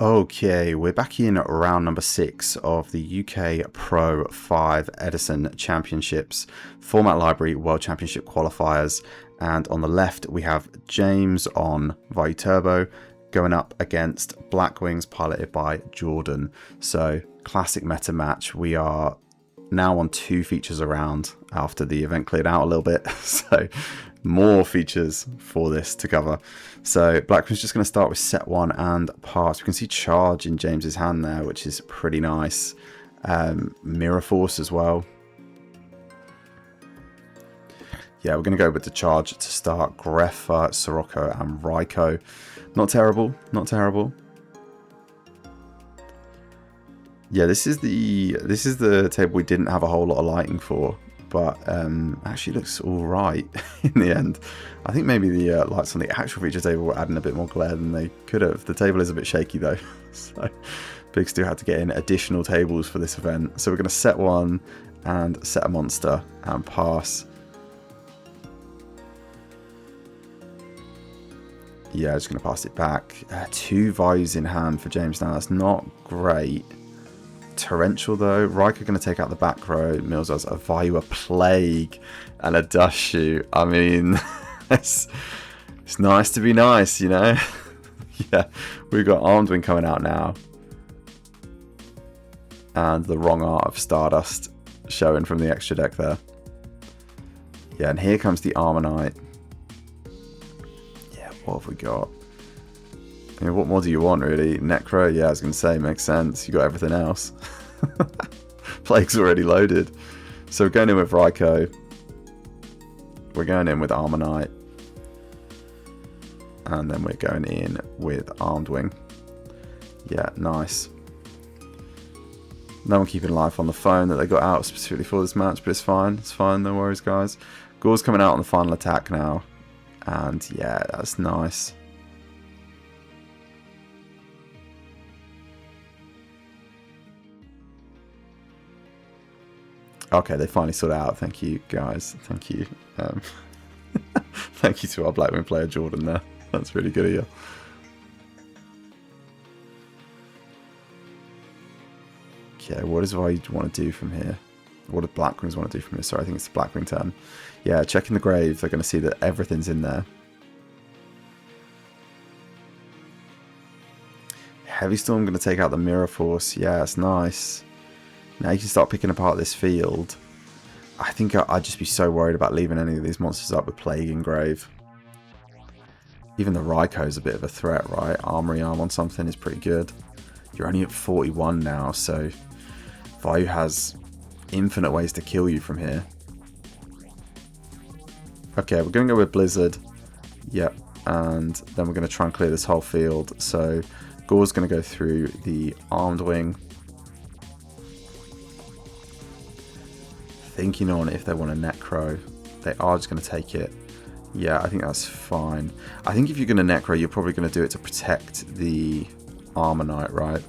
Okay, we're back in round number 6 of the UK Pro 5 Edison Championships Format Library World Championship Qualifiers. And on the left, we have James on Vayu Turbo going up against Blackwings piloted by Jordan. So, classic meta match. We are now on 2 features around after the event cleared out a little bit. So, more features for this to cover. So Blackwing's just going to start with set 1 and pass. We can see charge in James's hand there, which is pretty nice. Mirror force as well. Yeah, we're going to go with the charge to start. Greffa, Sirocco and Raiko. Not terrible, not terrible. Yeah, this is the table we didn't have a whole lot of lighting for, but actually looks all right in the end. I think maybe the lights on the actual feature table were adding a bit more glare than they could have. The table is a bit shaky though, so Big Stu had to get in additional tables for this event. So we're going to set 1 and set a monster and pass. Yeah, just going to pass it back. 2 Vayus in hand for James now. That's not great. Torrential though. Raiko going to take out the back row. Mills has a Vayu, a Plague, and a Dust Shoe. I mean, it's nice to be nice, you know? Yeah, we've got Armed Wing coming out now. And the wrong art of Stardust showing from the extra deck there. Yeah, and here comes the Armonite. Yeah, what have we got? I mean, what more do you want, really? Necro, yeah, I was going to say, makes sense. You got everything else. Plague's already loaded. So we're going in with Raiko. We're going in with Armonite. And then we're going in with Armed Wing. Yeah, nice. No one keeping life on the phone that they got out specifically for this match, but it's fine. It's fine, no worries, guys. Gore's coming out on the final attack now. And yeah, that's nice. Okay, they finally sorted it out. Thank you, guys. Thank you. Thank you to our Blackwing player, Jordan, there. That's really good of you. Okay, what does Vayu want to do from here? What do Blackwings want to do from here? Sorry, I think it's the Blackwing turn. Yeah, checking the grave. They're going to see that everything's in there. Heavy Storm going to take out the Mirror Force. Yeah, it's nice. Now you can start picking apart this field. I think I'd just be so worried about leaving any of these monsters up with Plague and Grave. Even the Raiko is a bit of a threat, right? Armory Arm on something is pretty good. You're only at 41 now, so Vayu has infinite ways to kill you from here. Okay, we're going to go with Blizzard. Yep, and then we're going to try and clear this whole field. So Gore's going to go through the Armed Wing. Thinking on if they want a Necro. They are just going to take it. Yeah, I think that's fine. I think if you're going to Necro, you're probably going to do it to protect the Armonite, right?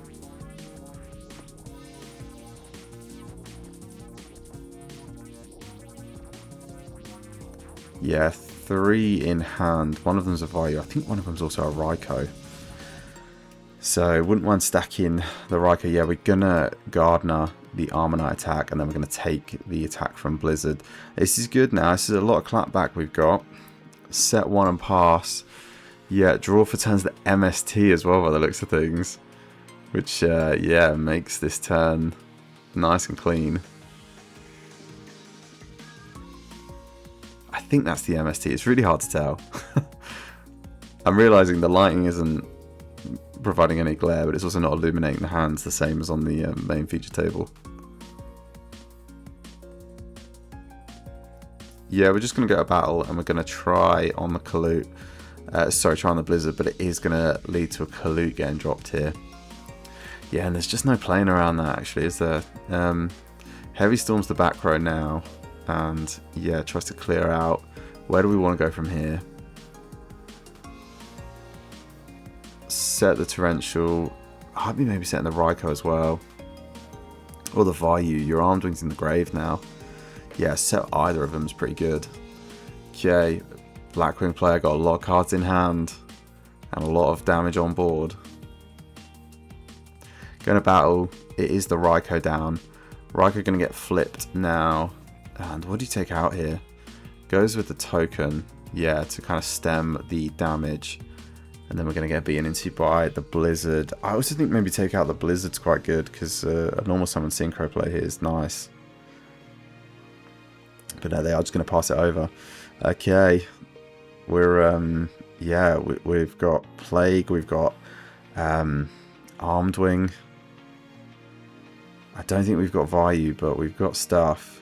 Yeah, 3 in hand. One of them's a Vayu. I think one of them's also a Raiko. So, wouldn't mind stacking the Raiko. Yeah, we're going to Gardener the Armonite attack, and then we're going to take the attack from Blizzard. This is good now. This is a lot of clapback we've got. Set 1 and pass. Yeah, draw for turns the MST as well by the looks of things. Which, yeah, makes this turn nice and clean. I think that's the MST. It's really hard to tell. I'm realising the lighting isn't providing any glare, but it's also not illuminating the hands the same as on the main feature table. Yeah, we're just going to go to battle, and we're going to try on the Kalute. Try on the Blizzard, but it is going to lead to a Kalute getting dropped here. Yeah, and there's just no playing around that, actually, is there? Heavy Storm's the back row now, and yeah, tries to clear out. Where do we want to go from here? Set the Torrential. I'd be maybe setting the Raiko as well. Or the Vayu. Your Armed Wing's in the grave now. Yeah, set either of them is pretty good. Okay, Blackwing player got a lot of cards in hand and a lot of damage on board. Going to battle. It is the Raikou down. Raikou going to get flipped now. And what do you take out here? Goes with the token. Yeah, to kind of stem the damage. And then we're going to get beaten into by the Blizzard. I also think maybe take out the Blizzard's quite good, because a normal summon Synchro play here is nice. But no, they are just going to pass it over. Okay. We're, yeah, we've got Plague, we've got Armed Wing. I don't think we've got Vayu, but we've got stuff.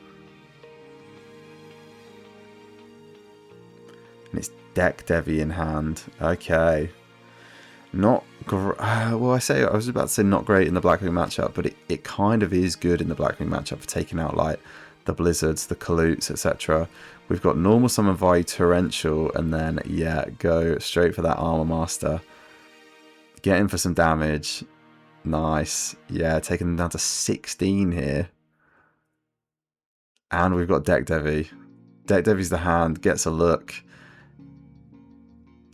And it's Deck Devi in hand. Okay. Not well, I was about to say not great in the Blackwing matchup, but it kind of is good in the Blackwing matchup for taking out like the Blizzards, the Kalutes, etc. We've got normal summon Vayu Torrential, and then yeah, go straight for that Armor Master. Get in for some damage. Nice. Yeah, taking them down to 16 here. And we've got Deck Devi. Deck Devi's the hand, gets a look.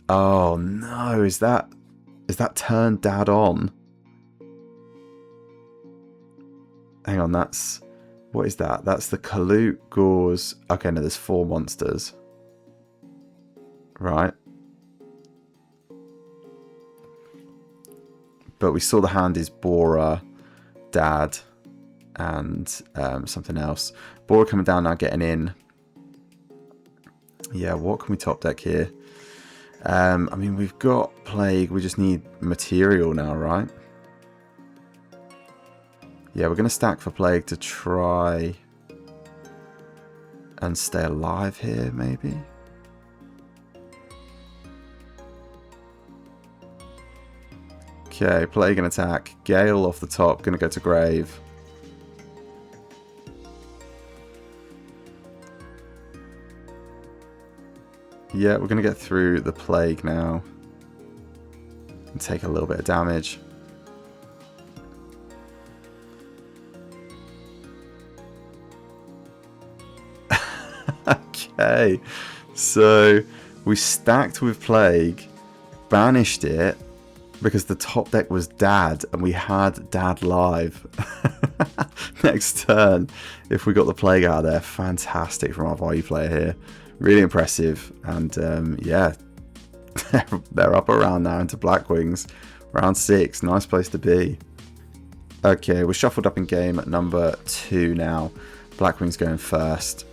Oh no, is that turned Dad on? Hang on, that's... What is that? That's the Kalute, Gauze... Okay, no, there's 4 monsters. Right. But we saw the hand is Bora, Dad, and something else. Bora coming down now, getting in. Yeah, what can we top deck here? I mean, we've got Plague. We just need material now, right? Yeah, we're going to stack for Plague to try and stay alive here, maybe. Okay, Plague and attack. Gale off the top, going to go to Grave. Yeah, we're going to get through the Plague now. And take a little bit of damage. Okay, so we stacked with Plague, banished it, because the top deck was Dad, and we had Dad live. Next turn, if we got the Plague out of there, fantastic from our Vayu player here. Really impressive, and yeah, they're up around now into Blackwings. Round 6, nice place to be. Okay, we're shuffled up in game number 2 now. Blackwings going first.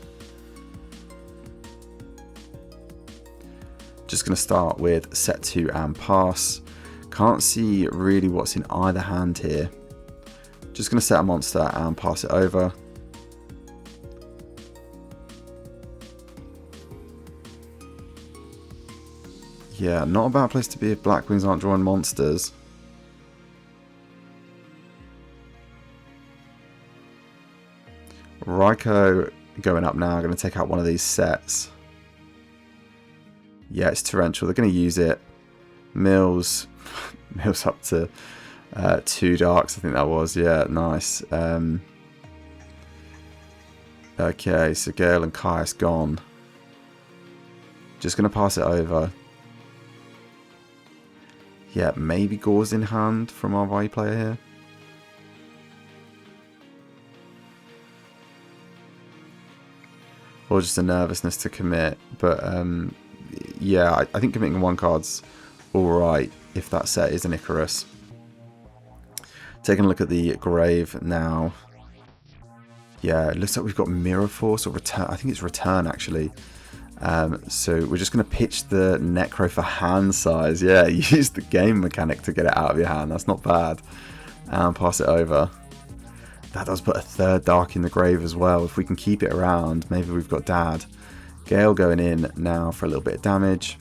Just going to start with set 2 and pass. Can't see really what's in either hand here. Just going to set a monster and pass it over. Yeah, not a bad place to be if Blackwings aren't drawing monsters. Raikou going up now, going to take out one of these sets. Yeah, it's Torrential. They're going to use it. Mills up to 2 darks, I think that was. Yeah, nice. Okay, so Gale and Caius gone. Just going to pass it over. Yeah, maybe Gauze in hand from our Vayu player here. Or just a nervousness to commit. But yeah, I think committing 1 card's alright if that set is an Icarus. Taking a look at the Grave now. Yeah, it looks like we've got Mirror Force or Return. I think it's Return actually. So we're just going to pitch the Necro for hand size. Yeah, use the game mechanic to get it out of your hand. That's not bad. And pass it over. That does put a 3rd Dark in the Grave as well. If we can keep it around, maybe we've got Dad. Gale going in now for a little bit of damage.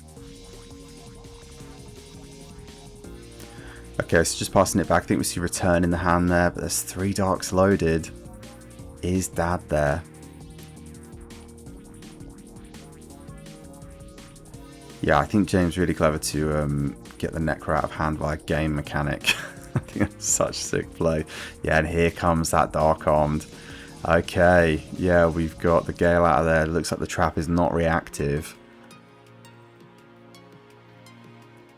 Okay, so just passing it back. I think we see Return in the hand there, but there's 3 Darks loaded. Is Dad there? Yeah, I think James really clever to get the Necro out of hand by a game mechanic. I think that's such sick play. Yeah, and here comes that Dark Armed. Okay, yeah, we've got the Gale out of there. It looks like the trap is not reactive.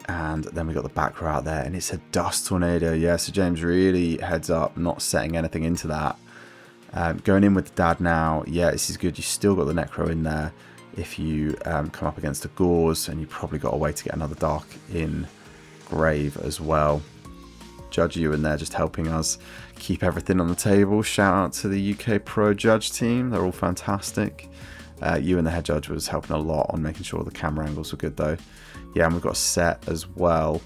And then we got the back row out there, and it's a dust tornado. Yeah, so James really heads up, not setting anything into that. Going in with the dad now. Yeah, this is good. You still got the necro in there if you come up against a gauze, and you probably got a way to get another dark in grave as well. Judge you in there just helping us keep everything on the table. Shout out to the UKAYPro judge team. They're all fantastic. You and the head judge was helping a lot on making sure the camera angles were good though. Yeah, and we've got a set as well.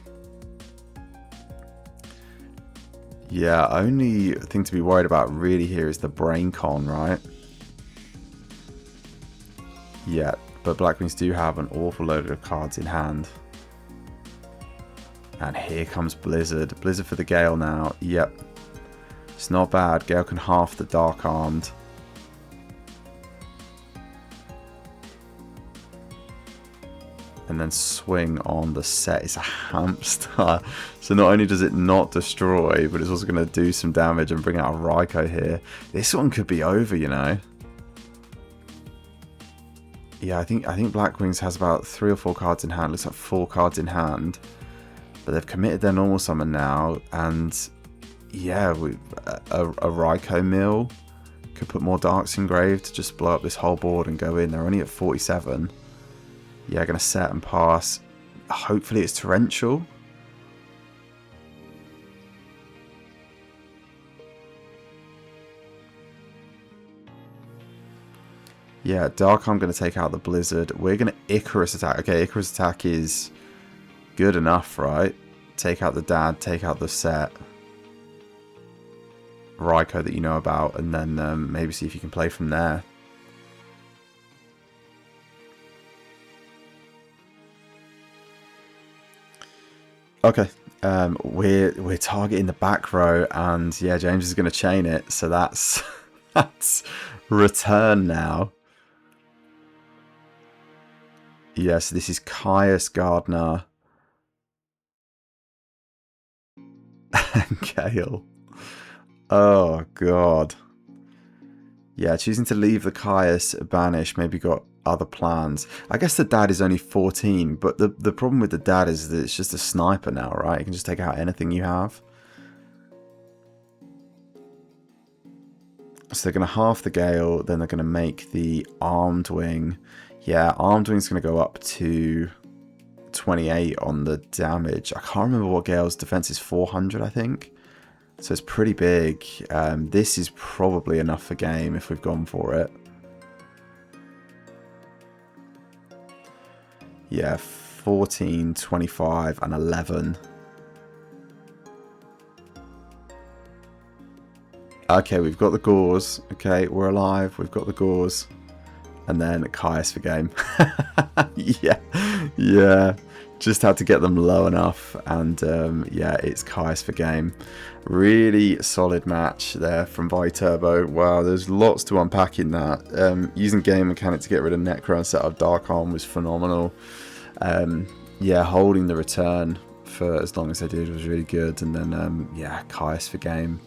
Yeah, only thing to be worried about really here is the brain con, right? Yeah, but Blackwings do have an awful load of cards in hand. And here comes Blizzard. Blizzard for the Gale now. Yep. It's not bad. Gale can half the Dark Armed. And then swing on the set. It's a hamster. So not only does it not destroy, but it's also going to do some damage and bring out a Raikou here. This one could be over, you know. Yeah, I think Blackwings has about 3 or 4 cards in hand. Looks like 4 cards in hand. But they've committed their normal summon now, and yeah, a Raikou mill could put more darks in grave to just blow up this whole board and go in. They're only at 47. Yeah, going to set and pass. Hopefully it's torrential. Yeah, Dark Arm going to take out the Blizzard. We're going to Icarus attack. Okay, Icarus attack is good enough, right? Take out the dad, take out the set. Raikou that you know about, and then maybe see if you can play from there. Okay, we're targeting the back row, and yeah, James is going to chain it, so that's that's return now. Yes, this is Caius Gardner and Gale. Oh god. Yeah, choosing to leave the Caius banished, maybe got other plans. I guess the dad is only 14, but the problem with the dad is that it's just a sniper now, right? You can just take out anything you have. So they're going to half the Gale, then they're going to make the Armed Wing. Yeah, Armed Wing's going to go up to 28 on the damage. I can't remember what Gale's defense is, 400 I think. So it's pretty big. This is probably enough for game if we've gone for it. Yeah, 14, 25 and 11. Okay, we've got the gauze. Okay, we're alive. We've got the gauze. And then Caius for game. Yeah. Just had to get them low enough. And yeah, it's Caius for game. Really solid match there from Vayu Turbo. Wow, there's lots to unpack in that. Using game mechanic to get rid of Necro and set up Dark Arm was phenomenal. Yeah, holding the return for as long as I did was really good. And then, yeah, Caius for game.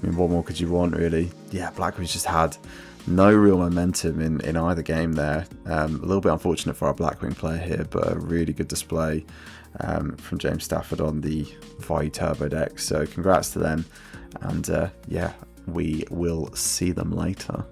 I mean, what more could you want, really? Yeah, Blackwings just had no real momentum in either game there. A little bit unfortunate for our Blackwing player here, but a really good display from James Stafford on the Vayu Turbo deck. So congrats to them. And yeah, we will see them later.